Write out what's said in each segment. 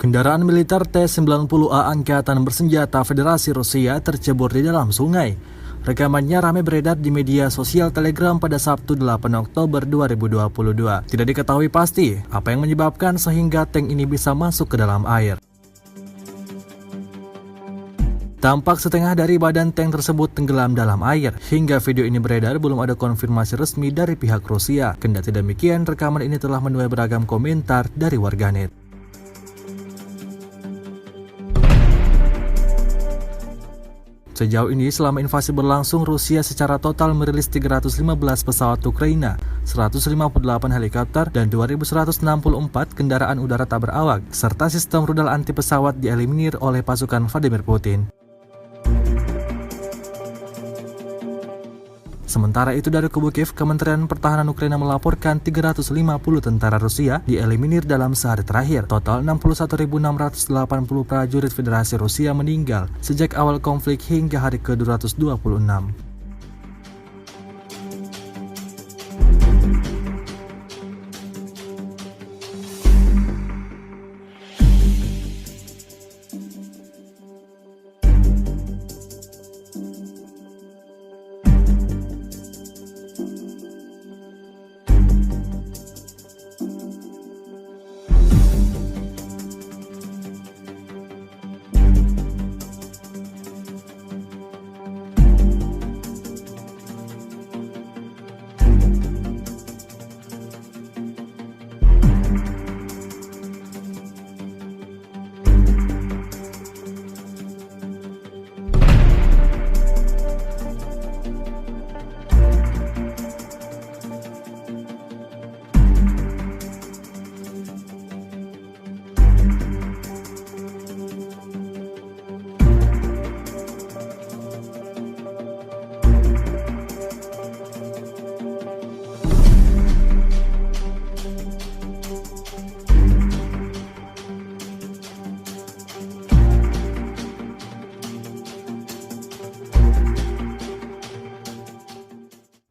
Kendaraan militer T-90A Angkatan Bersenjata Federasi Rusia tercebur di dalam sungai. Rekamannya ramai beredar di media sosial Telegram pada Sabtu 8 Oktober 2022. Tidak diketahui pasti apa yang menyebabkan sehingga tank ini bisa masuk ke dalam air. Tampak setengah dari badan tank tersebut tenggelam dalam air. Hingga video ini beredar, belum ada konfirmasi resmi dari pihak Rusia. Kendati demikian, rekaman ini telah menuai beragam komentar dari warganet. Sejauh ini, selama invasi berlangsung, Rusia secara total merilis 315 pesawat Ukraina, 158 helikopter, dan 2.164 kendaraan udara tak berawak, serta sistem rudal anti pesawat dieliminir oleh pasukan Vladimir Putin. Sementara itu dari kubu Kiev, Kementerian Pertahanan Ukraina melaporkan 350 tentara Rusia dieliminir dalam sehari terakhir. Total 61.680 prajurit Federasi Rusia meninggal sejak awal konflik hingga hari ke-226.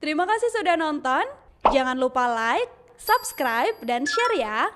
Terima kasih sudah nonton. Jangan lupa like, subscribe, dan share ya.